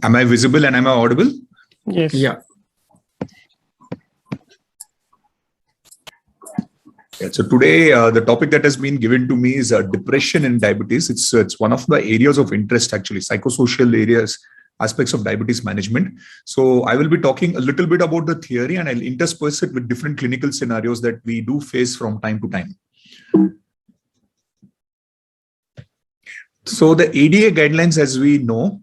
Am I visible and am I audible? Yes. Yeah. So today, the topic that has been given to me is depression in diabetes. It's one of the areas of interest, actually, psychosocial areas, aspects of diabetes management. So I will be talking a little bit about the theory, and I'll intersperse it with different clinical scenarios that we do face from time to time. So the ADA guidelines, as we know,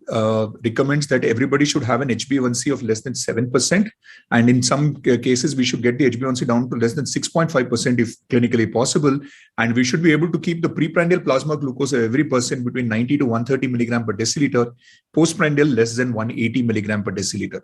recommends that everybody should have an HbA1c of less than 7%. And in some cases, we should get the HbA1c down to less than 6.5% if clinically possible. And we should be able to keep the preprandial plasma glucose of every person between 90 to 130 milligram per deciliter, postprandial less than 180 milligram per deciliter.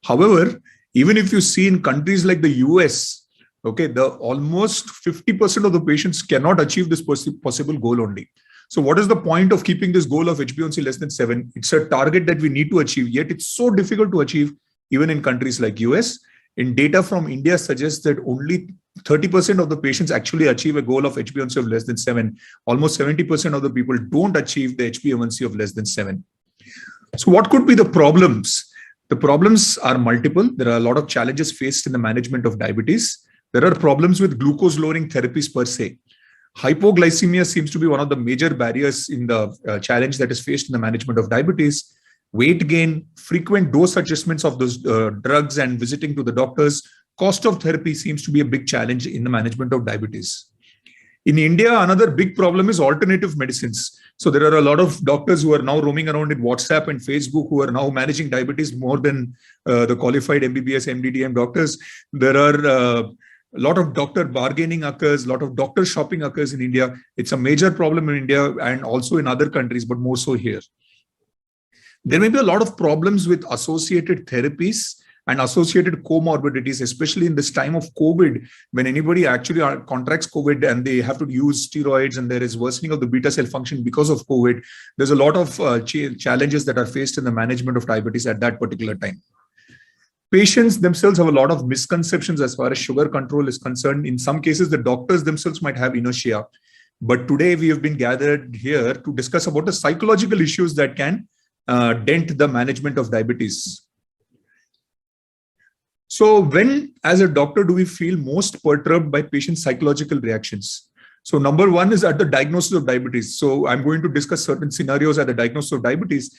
However, even if you see in countries like the US, okay, the almost 50% of the patients cannot achieve this possible goal only. So what is the point of keeping this goal of HbA1c less than 7? It's a target that we need to achieve, yet it's so difficult to achieve even in countries like US. In data from India suggests that only 30% of the patients actually achieve a goal of HbA1c of less than 7. Almost 70% of the people don't achieve the HbA1c of less than 7. So what could be the problems? The problems are multiple. There are a lot of challenges faced in the management of diabetes. There are problems with glucose lowering therapies per se. Hypoglycemia seems to be one of the major barriers in the challenge that is faced in the management of diabetes. Weight gain, frequent dose adjustments of those drugs and visiting to the doctors. Cost of therapy seems to be a big challenge in the management of diabetes. In India, another big problem is alternative medicines. So there are a lot of doctors who are now roaming around in WhatsApp and Facebook who are now managing diabetes more than the qualified MBBS, MDDM doctors. There are a lot of doctor bargaining occurs, a lot of doctor shopping occurs in India. It's a major problem in India and also in other countries, but more so here. There may be a lot of problems with associated therapies and associated comorbidities, especially in this time of COVID, when anybody actually contracts COVID and they have to use steroids and there is worsening of the beta cell function because of COVID. There's a lot of challenges that are faced in the management of diabetes at that particular time. Patients themselves have a lot of misconceptions as far as sugar control is concerned. In some cases, the doctors themselves might have inertia. But today we have been gathered here to discuss about the psychological issues that can dent the management of diabetes. So when, as a doctor, do we feel most perturbed by patient psychological reactions? So number one is at the diagnosis of diabetes. So I'm going to discuss certain scenarios at the diagnosis of diabetes.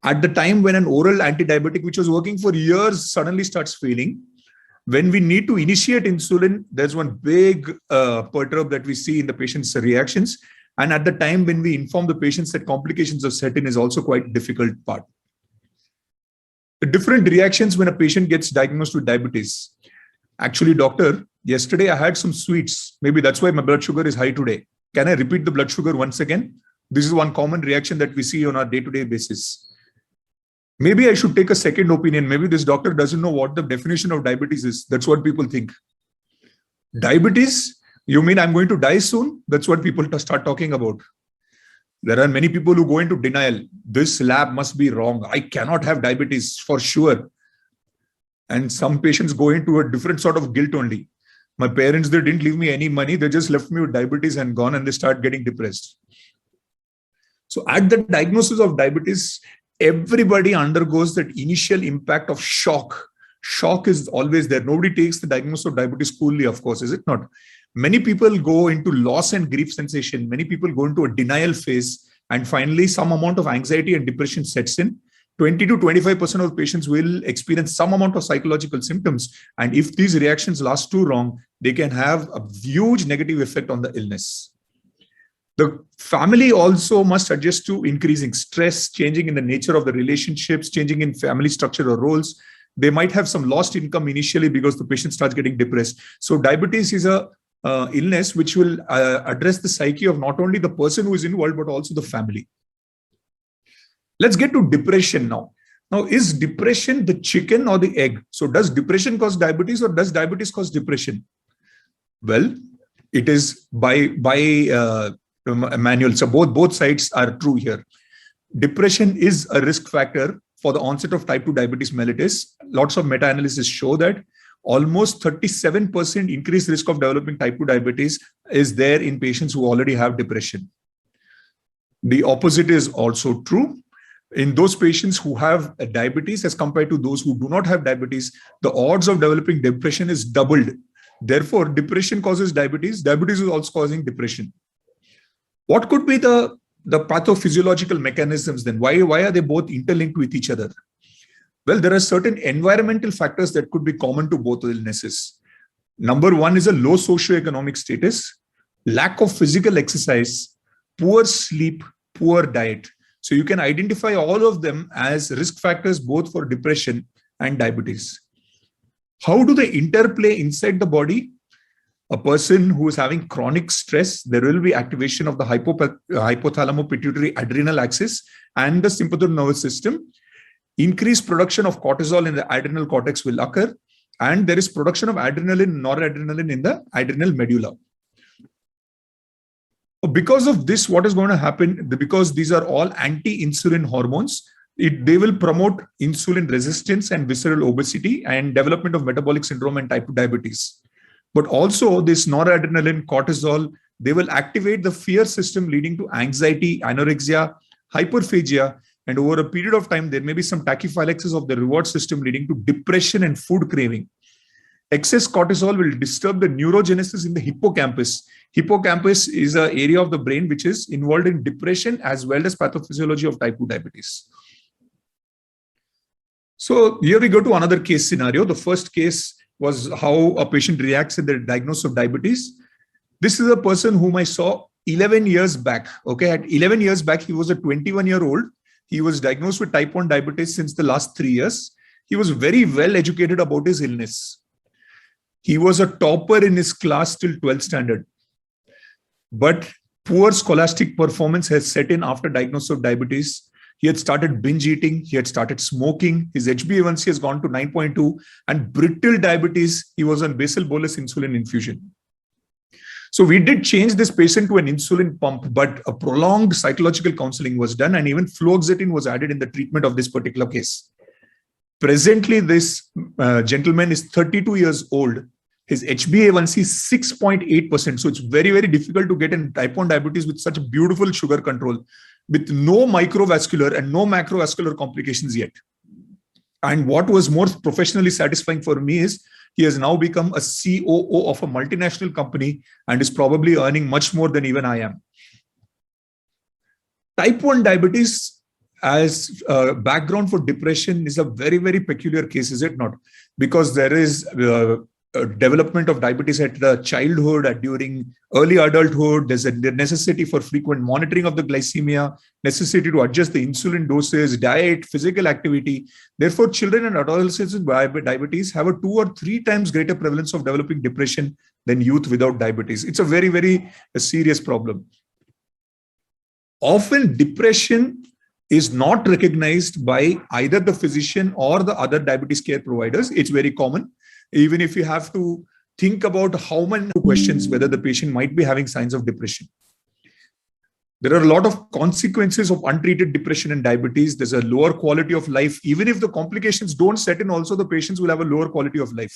At the time when an oral anti-diabetic, which was working for years, suddenly starts failing, when we need to initiate insulin, there's one big perturb that we see in the patient's reactions. And at the time when we inform the patients that complications of set in is also quite a difficult part. The different reactions when a patient gets diagnosed with diabetes. Actually, doctor, yesterday I had some sweets. Maybe that's why my blood sugar is high today. Can I repeat the blood sugar once again? This is one common reaction that we see on our day-to-day basis. Maybe I should take a second opinion. Maybe this doctor doesn't know what the definition of diabetes is. That's what people think. Diabetes? You mean I'm going to die soon? That's what people start talking about. There are many people who go into denial. This lab must be wrong. I cannot have diabetes for sure. And some patients go into a different sort of guilt only. My parents, they didn't leave me any money. They just left me with diabetes and gone, and they start getting depressed. So at the diagnosis of diabetes, everybody undergoes that initial impact of shock. Shock is always there. Nobody takes the diagnosis of diabetes coolly, of course, is it not? Many people go into loss and grief sensation. Many people go into a denial phase. And finally, some amount of anxiety and depression sets in. 20 to 25% of patients will experience some amount of psychological symptoms. And if these reactions last too long, they can have a huge negative effect on the illness. The family also must adjust to increasing stress, changing in the nature of the relationships, changing in family structure or roles. They might have some lost income initially because the patient starts getting depressed. So diabetes is a illness which will address the psyche of not only the person who is involved, but also the family. Let's get to depression now. Now, is depression the chicken or the egg? So does depression cause diabetes or does diabetes cause depression? Well, it is by manual. So both sides are true here. Depression is a risk factor for the onset of type 2 diabetes mellitus. Lots of meta-analysis show that almost 37% increased risk of developing type 2 diabetes is there in patients who already have depression. The opposite is also true. In those patients who have diabetes as compared to those who do not have diabetes, the odds of developing depression is doubled. Therefore, depression causes diabetes. Diabetes is also causing depression. What could be the pathophysiological mechanisms then? Why are they both interlinked with each other? Well, there are certain environmental factors that could be common to both illnesses. Number one is a low socioeconomic status, lack of physical exercise, poor sleep, poor diet. So you can identify all of them as risk factors both for depression and diabetes. How do they interplay inside the body? A person who is having chronic stress, there will be activation of the hypothalamo-pituitary adrenal axis and the sympathetic nervous system. Increased production of cortisol in the adrenal cortex will occur, and there is production of adrenaline, noradrenaline in the adrenal medulla. Because of this, what is going to happen? Because these are all anti-insulin hormones, they will promote insulin resistance and visceral obesity and development of metabolic syndrome and type 2 diabetes. But also this noradrenaline, cortisol, they will activate the fear system leading to anxiety, anorexia, hyperphagia, and over a period of time, there may be some tachyphylaxis of the reward system leading to depression and food craving. Excess cortisol will disturb the neurogenesis in the hippocampus. Hippocampus is an area of the brain which is involved in depression as well as pathophysiology of type 2 diabetes. So here we go to another case scenario. The first case was how a patient reacts in the diagnosis of diabetes. This is a person whom I saw 11 years back. Okay, at 11 years back, he was a 21-year-old. He was diagnosed with type 1 diabetes since the last 3 years. He was very well educated about his illness. He was a topper in his class till 12th standard. But poor scholastic performance has set in after diagnosis of diabetes. He had started binge eating. He had started smoking. His HbA1c has gone to 9.2, and brittle diabetes. He was on basal bolus insulin infusion. So we did change this patient to an insulin pump, but a prolonged psychological counseling was done, and even fluoxetine was added in the treatment of this particular case. Presently, this gentleman is 32 years old. His HbA1c is 6.8%. So it's very, very difficult to get in type 1 diabetes with such a beautiful sugar control, with no microvascular and no macrovascular complications yet. And what was more professionally satisfying for me is he has now become a COO of a multinational company and is probably earning much more than even I am. Type 1 diabetes as a background for depression is a very, very peculiar case, is it not? Because there is development of diabetes at the childhood, during early adulthood. There's a necessity for frequent monitoring of the glycemia, necessity to adjust the insulin doses, diet, physical activity. Therefore, children and adolescents with diabetes have a 2 or 3 times greater prevalence of developing depression than youth without diabetes. It's a very, very serious problem. Often, depression is not recognized by either the physician or the other diabetes care providers. It's very common. Even if you have to think about how many questions whether the patient might be having signs of depression. There are a lot of consequences of untreated depression and diabetes. There's a lower quality of life. Even if the complications don't set in, also the patients will have a lower quality of life.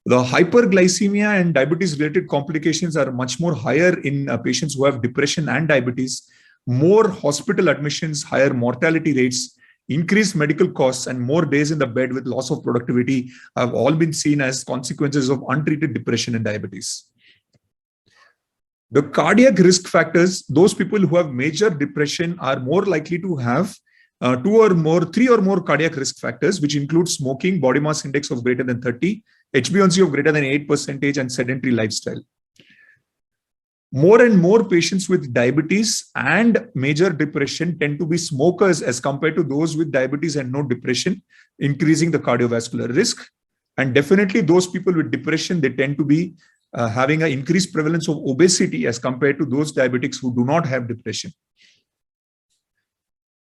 The hyperglycemia and diabetes-related complications are much more higher in patients who have depression and diabetes. More hospital admissions, higher mortality rates, increased medical costs, and more days in the bed with loss of productivity have all been seen as consequences of untreated depression and diabetes. The cardiac risk factors, those people who have major depression are more likely to have 3 or more cardiac risk factors, which include smoking, body mass index of greater than 30, HbA1c of greater than 8%, and sedentary lifestyle. More and more patients with diabetes and major depression tend to be smokers as compared to those with diabetes and no depression, increasing the cardiovascular risk. And definitely those people with depression, they tend to be having an increased prevalence of obesity as compared to those diabetics who do not have depression.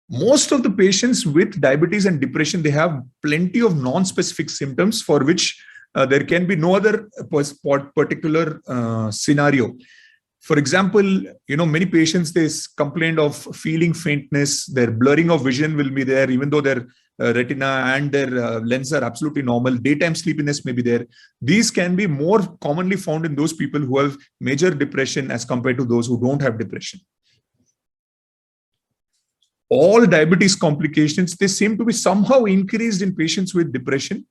Most of the patients with diabetes and depression, they have plenty of non-specific symptoms for which there can be no other particular scenario. For example, many patients, they complain of feeling faintness, their blurring of vision will be there, even though their retina and their lens are absolutely normal. Daytime sleepiness may be there. These can be more commonly found in those people who have major depression as compared to those who don't have depression. All diabetes complications, they seem to be somehow increased in patients with depression.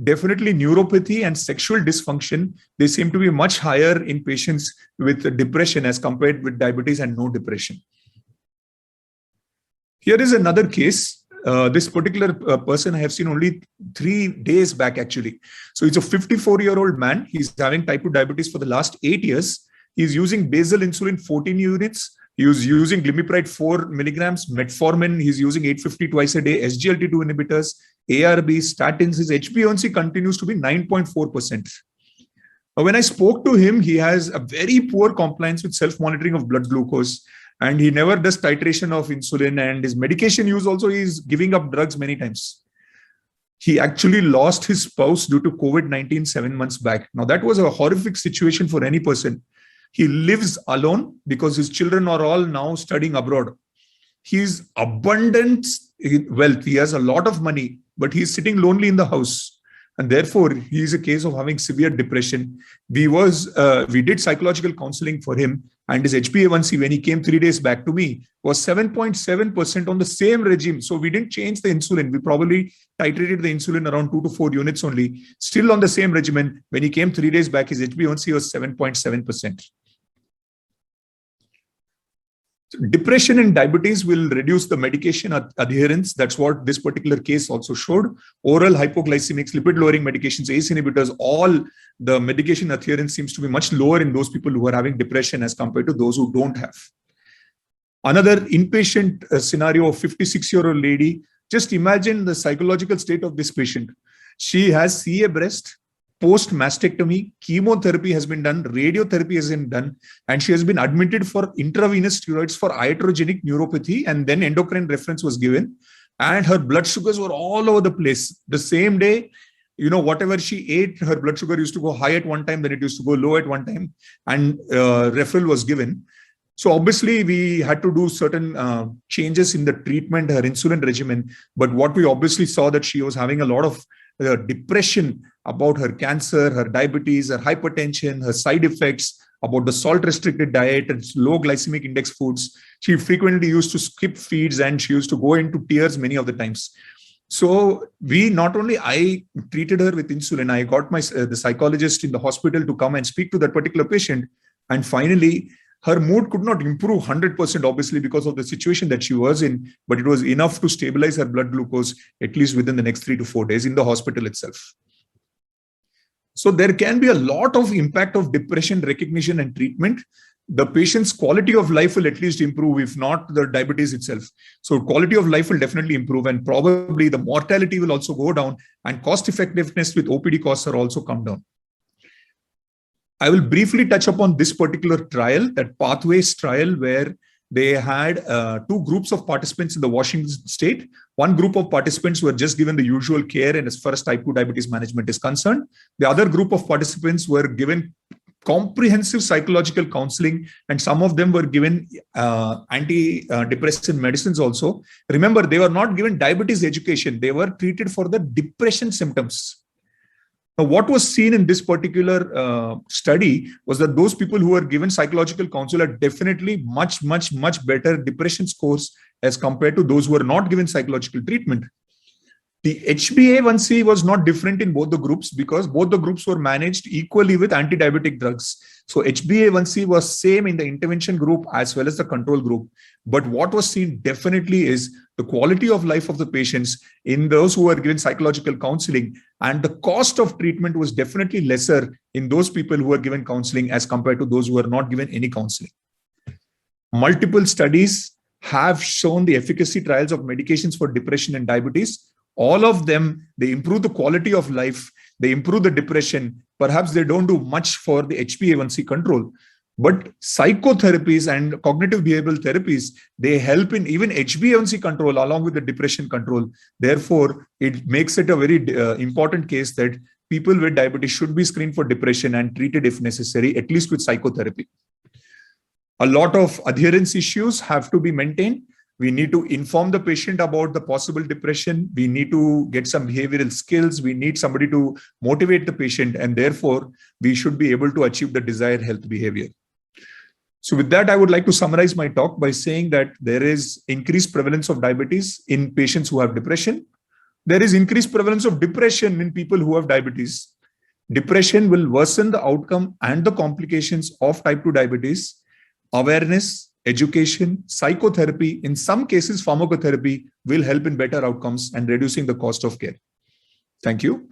Definitely neuropathy and sexual dysfunction, they seem to be much higher in patients with depression as compared with diabetes and no depression. Here is another case. This particular person I have seen only 3 days back, actually. So it's a 54-year-old man. He's having type 2 diabetes for the last 8 years. He's using basal insulin 14 units. He was using glimepiride 4 milligrams, metformin. He's using 850 twice a day, SGLT2 inhibitors, ARBs, statins. His HbA1c continues to be 9.4%. When I spoke to him, he has a very poor compliance with self-monitoring of blood glucose, and he never does titration of insulin, and his medication use also, he's giving up drugs many times. He actually lost his spouse due to COVID-19 7 months back. Now, that was a horrific situation for any person. He lives alone because his children are all now studying abroad. He's abundant wealth. He has a lot of money, but he's sitting lonely in the house. And therefore, he is a case of having severe depression. We did psychological counseling for him, and his HbA1c, when he came 3 days back to me, was 7.7% on the same regime. So we didn't change the insulin. We probably titrated the insulin around 2 to 4 units only. Still on the same regimen. When he came 3 days back, his HbA1c was 7.7%. Depression and diabetes will reduce the medication adherence. That's what this particular case also showed. Oral hypoglycemics, lipid-lowering medications, ACE inhibitors, all the medication adherence seems to be much lower in those people who are having depression as compared to those who don't have. Another inpatient scenario of 56-year-old lady. Just imagine the psychological state of this patient. She has CA breast, post-mastectomy, chemotherapy has been done, radiotherapy has been done, and she has been admitted for intravenous steroids for iatrogenic neuropathy, and then endocrine reference was given, and her blood sugars were all over the place. The same day, whatever she ate, her blood sugar used to go high at one time, then it used to go low at one time, and referral was given. So obviously, we had to do certain changes in the treatment, her insulin regimen, but what we obviously saw that she was having a lot of depression about her cancer, her diabetes, her hypertension, her side effects, about the salt-restricted diet and low glycemic index foods. She frequently used to skip feeds, and she used to go into tears many of the times. So I treated her with insulin. I got the psychologist in the hospital to come and speak to that particular patient. And finally, her mood could not improve 100%, obviously, because of the situation that she was in, but it was enough to stabilize her blood glucose, at least within the next 3 to 4 days in the hospital itself. So there can be a lot of impact of depression recognition and treatment. The patient's quality of life will at least improve, if not the diabetes itself. So quality of life will definitely improve, and probably the mortality will also go down, and cost effectiveness with OPD costs are also come down. I will briefly touch upon this particular trial, that Pathways trial, where they had 2 groups of participants in the Washington state. One group of participants were just given the usual care, and as far as type 2 diabetes management is concerned, the other group of participants were given comprehensive psychological counseling, and some of them were given antidepressant medicines also. Remember, they were not given diabetes education. They were treated for the depression symptoms. Now, what was seen in this particular study was that those people who were given psychological counsel had definitely much better depression scores as compared to those who were not given psychological treatment. The HbA1c was not different in both the groups because both the groups were managed equally with anti-diabetic drugs. So HbA1c was same in the intervention group as well as the control group. But what was seen definitely is the quality of life of the patients in those who were given psychological counseling, and the cost of treatment was definitely lesser in those people who were given counseling as compared to those who were not given any counseling. Multiple studies have shown the efficacy trials of medications for depression and diabetes. All of them, they improve the quality of life, they improve the depression. Perhaps they don't do much for the HbA1c control. But psychotherapies and cognitive behavioral therapies, they help in even HbA1c control along with the depression control. Therefore, it makes it a very important case that people with diabetes should be screened for depression and treated if necessary, at least with psychotherapy. A lot of adherence issues have to be maintained. We need to inform the patient about the possible depression. We need to get some behavioral skills. We need somebody to motivate the patient, and therefore we should be able to achieve the desired health behavior. So with that, I would like to summarize my talk by saying that there is increased prevalence of diabetes in patients who have depression. There is increased prevalence of depression in people who have diabetes. Depression will worsen the outcome and the complications of type 2 diabetes. Awareness, education, psychotherapy, in some cases, pharmacotherapy will help in better outcomes and reducing the cost of care. Thank you.